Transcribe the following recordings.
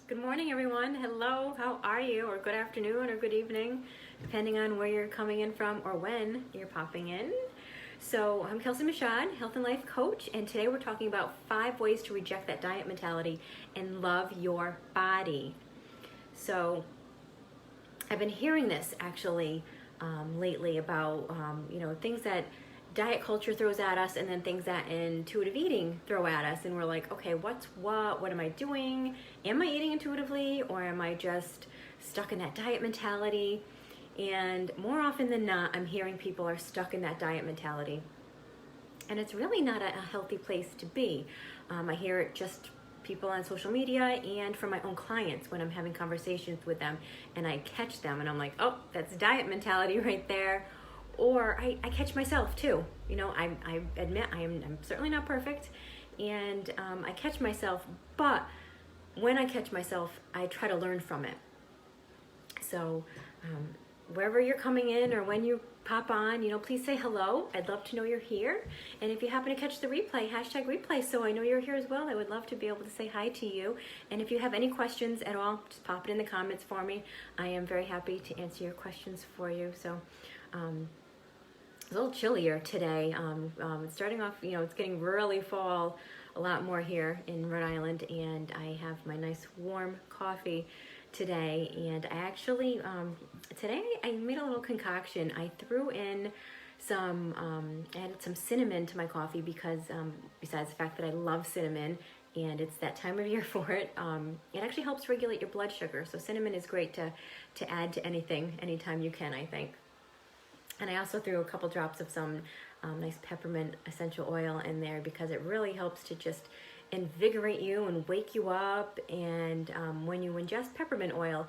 Good morning, everyone. Hello, how are you? Or good afternoon or good evening, depending on where you're coming in from or when you're popping in. So I'm Kelsie Michaud, health and life coach, and today we're talking about 5 ways to reject that diet mentality and love your body. So I've been hearing this actually lately about things that diet culture throws at us, and then things that intuitive eating throw at us, and we're like, okay, what's what am I doing? Am I eating intuitively, or am I just stuck in that diet mentality? And more often than not, I'm hearing people are stuck in that diet mentality, and it's really not a healthy place to be. I hear it just people on social media and from my own clients when I'm having conversations with them, and I catch them and I'm like, oh, that's diet mentality right there. Or I catch myself too. I admit I'm certainly not perfect, and I catch myself, but when I catch myself, I try to learn from it. So wherever you're coming in or when you pop on, please say hello. I'd love to know you're here. And if you happen to catch the replay, #replay, so I know you're here as well. I would love to be able to say hi to you. And if you have any questions at all, just pop it in the comments for me. I am very happy to answer your questions for you. So it's a little chillier today. It's starting off, it's getting really fall a lot more here in Rhode Island, and I have my nice warm coffee today. And I actually, today I made a little concoction. I threw in added some cinnamon to my coffee because besides the fact that I love cinnamon, and it's that time of year for it, it actually helps regulate your blood sugar. So cinnamon is great to add to anything, anytime you can, I think. And I also threw a couple drops of some nice peppermint essential oil in there because it really helps to just invigorate you and wake you up. And when you ingest peppermint oil,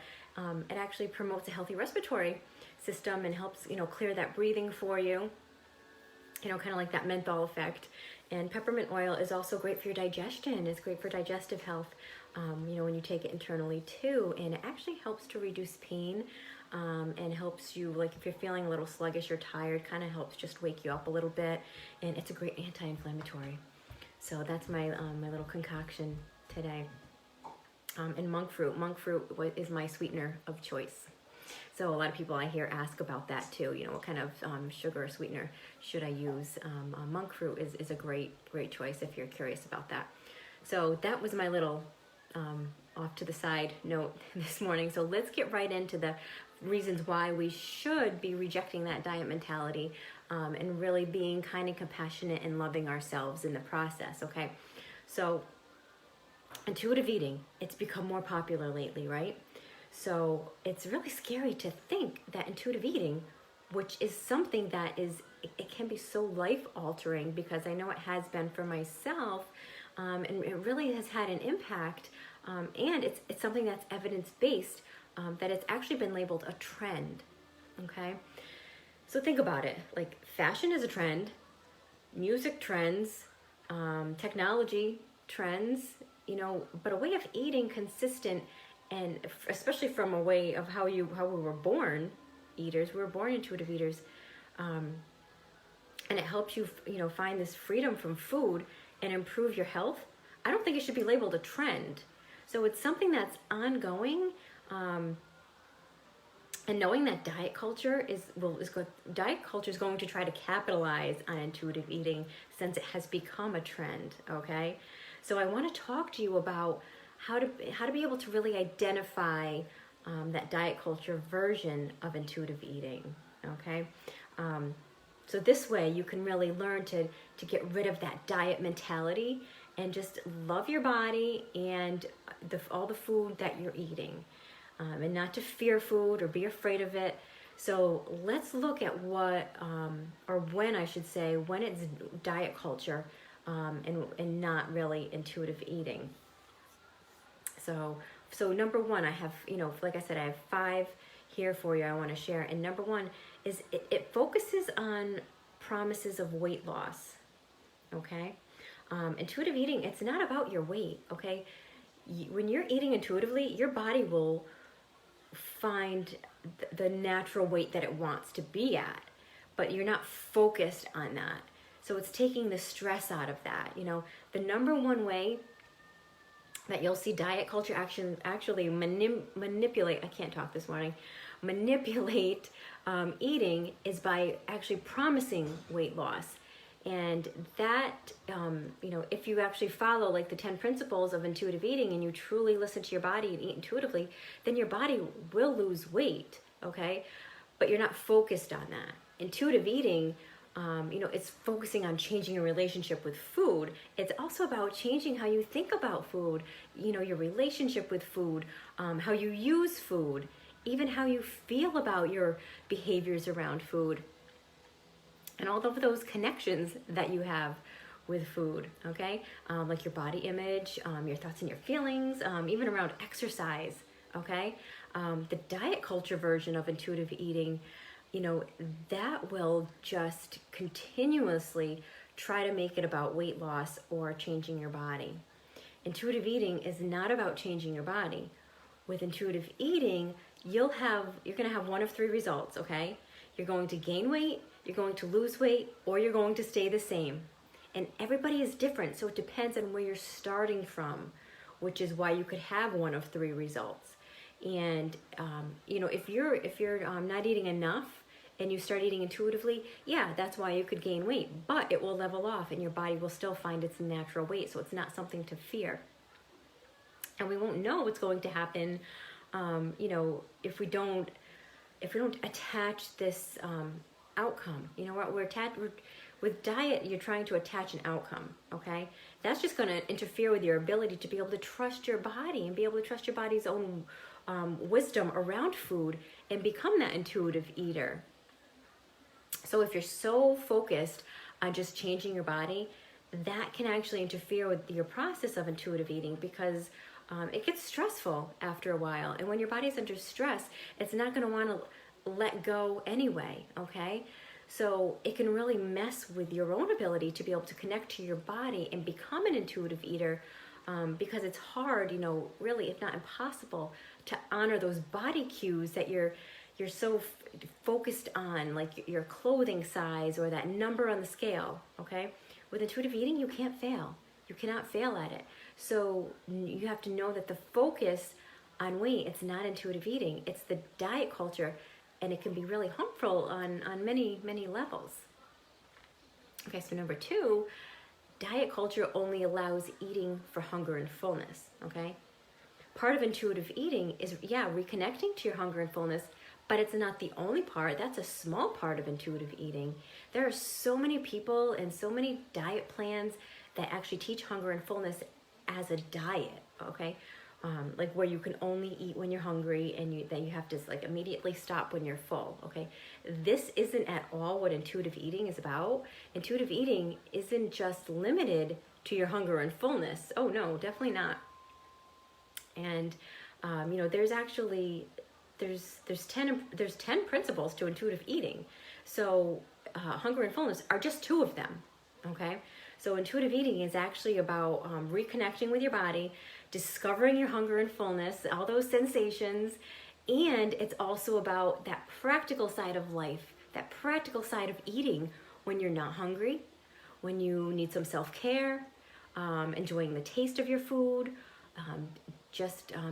it actually promotes a healthy respiratory system and helps, clear that breathing for you, kind of like that menthol effect. And peppermint oil is also great for your digestion. It's great for digestive health, when you take it internally too. And it actually helps to reduce pain. And helps you, like if you're feeling a little sluggish or tired, kind of helps just wake you up a little bit, and it's a great anti-inflammatory. So that's my my little concoction today. And monk fruit is my sweetener of choice. So a lot of people I hear ask about that too. What kind of sugar or sweetener should I use? Monk fruit is a great choice if you're curious about that. So that was my little off to the side note this morning. So let's get right into the reasons why we should be rejecting that diet mentality, and really being kind and compassionate and loving ourselves in the process. Okay, so intuitive eating, it's become more popular lately, right? So it's really scary to think that intuitive eating, which is something that it can be so life altering, because I know it has been for myself, and it really has had an impact, and it's something that's evidence-based, that it's actually been labeled a trend. Okay, so think about it. Like, fashion is a trend, music trends, technology trends, but a way of eating consistent, and especially from a way of how we were born eaters. We were born intuitive eaters, and it helps you find this freedom from food and improve your health. I don't think it should be labeled a trend. So it's something that's ongoing. And knowing that diet culture is going to try to capitalize on intuitive eating, since it has become a trend. Okay, so I want to talk to you about how to be able to really identify that diet culture version of intuitive eating. Okay, so this way you can really learn to get rid of that diet mentality and just love your body and all the food that you're eating. And not to fear food or be afraid of it. So let's look at when it's diet culture, and not really intuitive eating. So number one, I have, like I said, I have 5 here for you I want to share. And number one is it focuses on promises of weight loss. Okay, intuitive eating, it's not about your weight. Okay, when you're eating intuitively, your body will find the natural weight that it wants to be at, but you're not focused on that. So it's taking the stress out of that. The number one way that you'll see diet culture actually manipulate, I can't talk this morning, manipulate eating is by actually promising weight loss. And that, if you actually follow like the 10 principles of intuitive eating and you truly listen to your body and eat intuitively, then your body will lose weight, okay? But you're not focused on that. Intuitive eating, it's focusing on changing your relationship with food. It's also about changing how you think about food, your relationship with food, how you use food, even how you feel about your behaviors around food, and all of those connections that you have with food, okay? Like your body image, your thoughts and your feelings, even around exercise, okay? The diet culture version of intuitive eating, that will just continuously try to make it about weight loss or changing your body. Intuitive eating is not about changing your body. With intuitive eating, you're going to have one of three results, okay? You're going to gain weight, you're going to lose weight, or you're going to stay the same. And everybody is different, so it depends on where you're starting from, which is why you could have one of three results. And if you're not eating enough and you start eating intuitively, yeah, that's why you could gain weight, but it will level off and your body will still find its natural weight, so it's not something to fear. And we won't know what's going to happen, if we don't attach this outcome. With diet, you're trying to attach an outcome, okay? That's just going to interfere with your ability to be able to trust your body and be able to trust your body's own wisdom around food and become that intuitive eater. So if you're so focused on just changing your body, that can actually interfere with your process of intuitive eating, because it gets stressful after a while. And when your body's under stress, it's not going to want to let go anyway, okay? So it can really mess with your own ability to be able to connect to your body and become an intuitive eater, because it's hard, really, if not impossible, to honor those body cues that you're so focused on, like your clothing size or that number on the scale, okay? With intuitive eating, you can't fail. You cannot fail at it. So you have to know that the focus on weight, it's not intuitive eating, it's the diet culture, and it can be really harmful on many, many levels. Okay, so number 2, diet culture only allows eating for hunger and fullness, okay? Part of intuitive eating is, reconnecting to your hunger and fullness, but it's not the only part. That's a small part of intuitive eating. There are so many people and so many diet plans that actually teach hunger and fullness as a diet, okay? Like where you can only eat when you're hungry and then you have to like immediately stop when you're full, okay? This isn't at all what intuitive eating is about. Intuitive eating isn't just limited to your hunger and fullness. Oh no, definitely not. And there's actually there's 10 principles to intuitive eating. So hunger and fullness are just 2 of them, okay? So intuitive eating is actually about reconnecting with your body, discovering your hunger and fullness, all those sensations, and it's also about that practical side of life, that practical side of eating when you're not hungry, when you need some self-care, enjoying the taste of your food,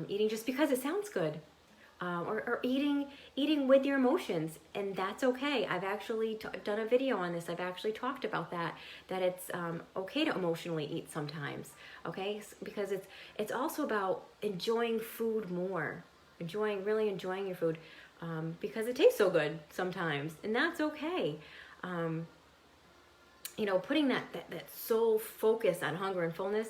eating just because it sounds good. Or eating with your emotions, and that's okay. I've actually done a video on this. I've actually talked about that it's okay to emotionally eat sometimes, okay? Because it's also about enjoying food more, really enjoying your food, because it tastes so good sometimes, and that's okay. Putting that sole focus on hunger and fullness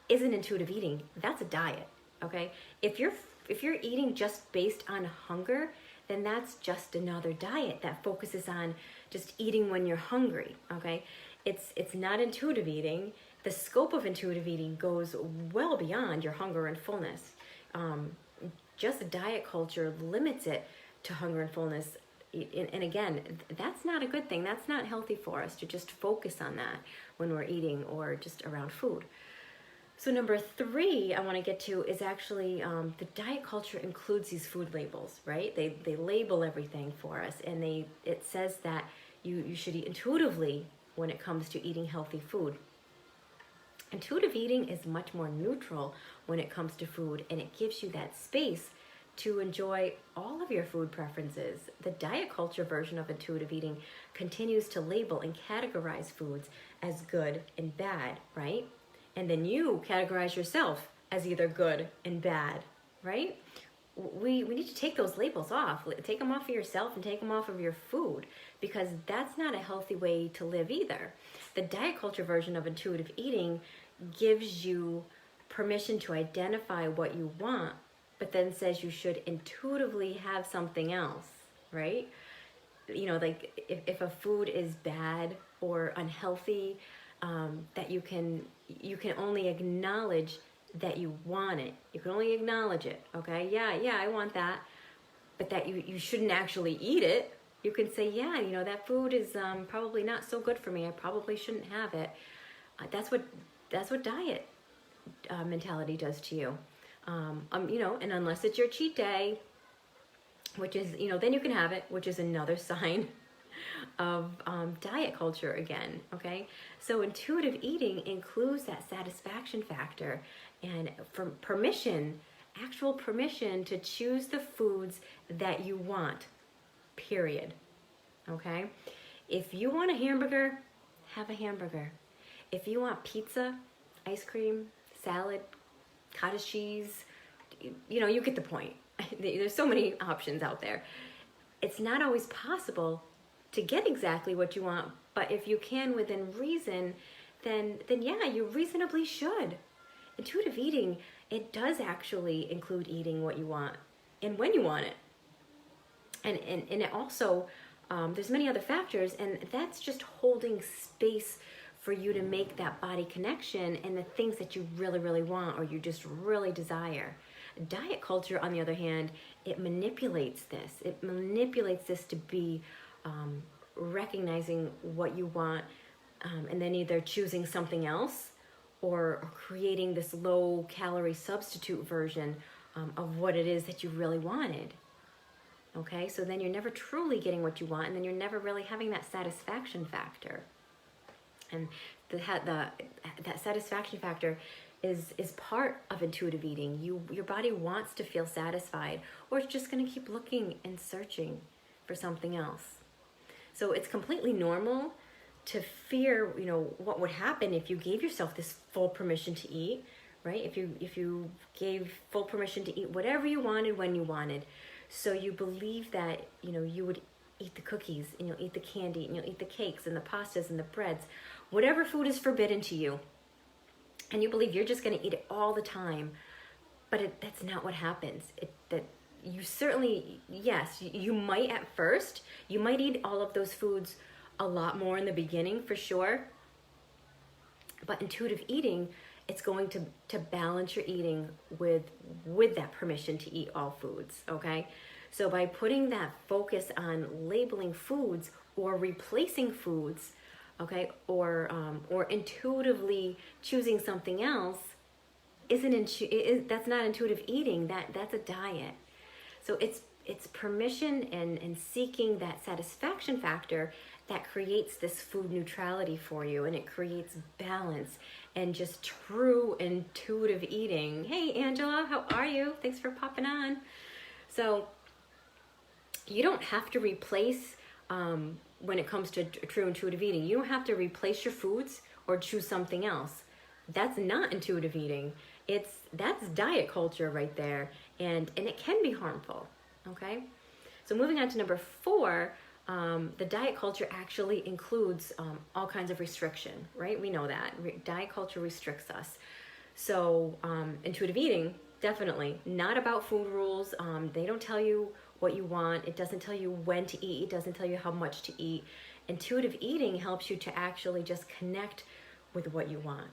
isn't intuitive eating. That's a diet, okay? If you're eating just based on hunger, then that's just another diet that focuses on just eating when you're hungry, okay? It's not intuitive eating. The scope of intuitive eating goes well beyond your hunger and fullness. Just diet culture limits it to hunger and fullness. And again, that's not a good thing. That's not healthy for us to just focus on that when we're eating or just around food. So number 3 I want to get to is actually the diet culture includes these food labels, right? They label everything for us, and it says that you should eat intuitively when it comes to eating healthy food. Intuitive eating is much more neutral when it comes to food, and it gives you that space to enjoy all of your food preferences. The diet culture version of intuitive eating continues to label and categorize foods as good and bad, right? And then you categorize yourself as either good and bad, right? We need to take those labels off. Take them off of yourself and take them off of your food, because that's not a healthy way to live either. The diet culture version of intuitive eating gives you permission to identify what you want, but then says you should intuitively have something else, right? You know, like if a food is bad or unhealthy, that you can only acknowledge that you want it. You can only acknowledge it, okay? Yeah, I want that. But that you shouldn't actually eat it. You can say, yeah, you know, that food is probably not so good for me. I probably shouldn't have it. That's what diet mentality does to you. You know, and unless it's your cheat day, which is, you know, then you can have it, which is another sign of diet culture again, okay? So intuitive eating includes that satisfaction factor and actual permission to choose the foods that you want, period, okay? If you want a hamburger, have a hamburger. If you want pizza, ice cream, salad, cottage cheese, you know, you get the point. There's so many options out there. It's not always possible to get exactly what you want, but if you can within reason, then yeah, you reasonably should. Intuitive eating, it does actually include eating what you want and when you want it. And it also, there's many other factors, and that's just holding space for you to make that body connection and the things that you really, really want or you just really desire. Diet culture, on the other hand, it manipulates this. It manipulates this to be recognizing what you want, and then either choosing something else or creating this low-calorie substitute version of what it is that you really wanted. Okay, so then you're never truly getting what you want, and then you're never really having that satisfaction factor. And that satisfaction factor is part of intuitive eating. Your body wants to feel satisfied, or it's just going to keep looking and searching for something else. So it's completely normal to fear, you know, what would happen if you gave yourself this full permission to eat, right? If you gave full permission to eat whatever you wanted when you wanted. So you believe that, you know, you would eat the cookies, and you'll eat the candy, and you'll eat the cakes and the pastas and the breads, whatever food is forbidden to you. And you believe you're just going to eat it all the time. But that's not what happens. You certainly, yes, you might at first, you might eat all of those foods a lot more in the beginning for sure. But intuitive eating, it's going to balance your eating with that permission to eat all foods, okay? So by putting that focus on labeling foods or replacing foods, okay, or intuitively choosing something else, that's not intuitive eating. That's a diet. So it's permission and seeking that satisfaction factor that creates this food neutrality for you, and it creates balance and just true intuitive eating. Hey, Angela, how are you? Thanks for popping on. So you don't have to replace, when it comes to true intuitive eating, you don't have to replace your foods or choose something else. That's not intuitive eating. That's diet culture right there, and it can be harmful, okay? So moving on to number 4, the diet culture actually includes all kinds of restriction, right? We know that. Diet culture restricts us. So intuitive eating, definitely not about food rules. They don't tell you what you want. It doesn't tell you when to eat. It doesn't tell you how much to eat. Intuitive eating helps you to actually just connect with what you want.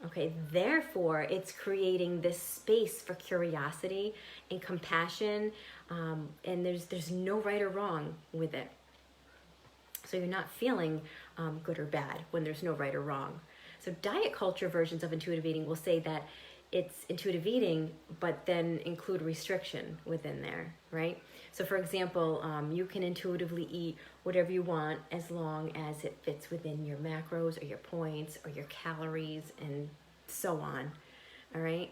Okay, therefore, it's creating this space for curiosity and compassion, and there's no right or wrong with it. So you're not feeling good or bad when there's no right or wrong. So diet culture versions of intuitive eating will say that it's intuitive eating, but then include restriction within there, right? So for example, you can intuitively eat whatever you want as long as it fits within your macros or your points or your calories and so on. All right.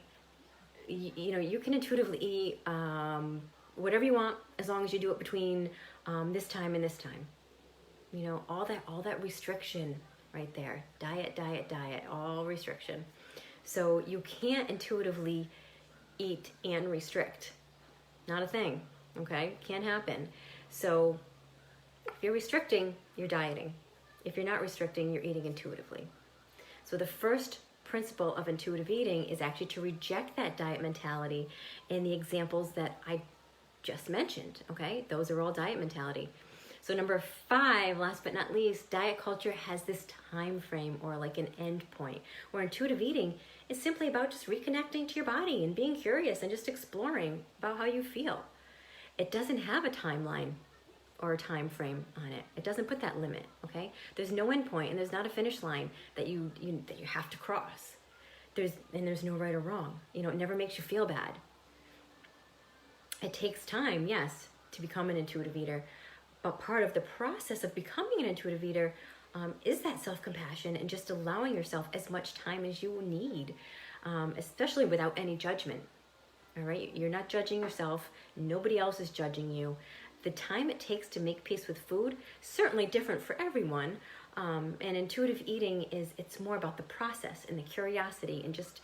You know, you can intuitively eat whatever you want as long as you do it between this time and this time. You know, all that restriction right there. Diet, all restriction. So you can't intuitively eat and restrict. Not a thing, okay? Can't happen. So if you're restricting, you're dieting. If you're not restricting, you're eating intuitively. So the first principle of intuitive eating is actually to reject that diet mentality in the examples that I just mentioned, okay? Those are all diet mentality. So number 5, last but not least, diet culture has this time frame or like an end point, where intuitive eating is simply about just reconnecting to your body and being curious and just exploring about how you feel. It doesn't have a timeline or a time frame on it. It doesn't put that limit, okay? There's no end point and there's not a finish line that you have to cross. There's no right or wrong. You know, it never makes you feel bad. It takes time, yes, to become an intuitive eater. But part of the process of becoming an intuitive eater is that self-compassion and just allowing yourself as much time as you need, especially without any judgment. All right, you're not judging yourself. Nobody else is judging you. The time it takes to make peace with food, certainly different for everyone. And intuitive eating it's more about the process and the curiosity and just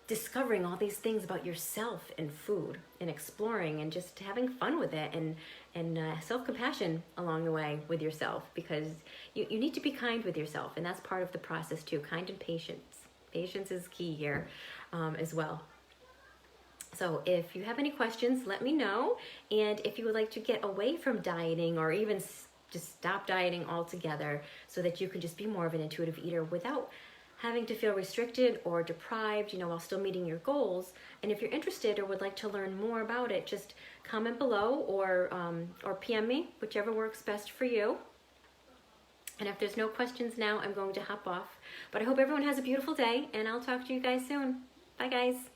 discovering all these things about yourself and food and exploring and just having fun with it and self-compassion along the way with yourself, because you need to be kind with yourself, and that's part of the process too. Kind and patience. Patience is key here as well. So if you have any questions, let me know. And if you would like to get away from dieting or even just stop dieting altogether so that you can just be more of an intuitive eater without having to feel restricted or deprived, you know, while still meeting your goals. And if you're interested or would like to learn more about it, just comment below or PM me, whichever works best for you. And if there's no questions now, I'm going to hop off. But I hope everyone has a beautiful day, and I'll talk to you guys soon. Bye, guys.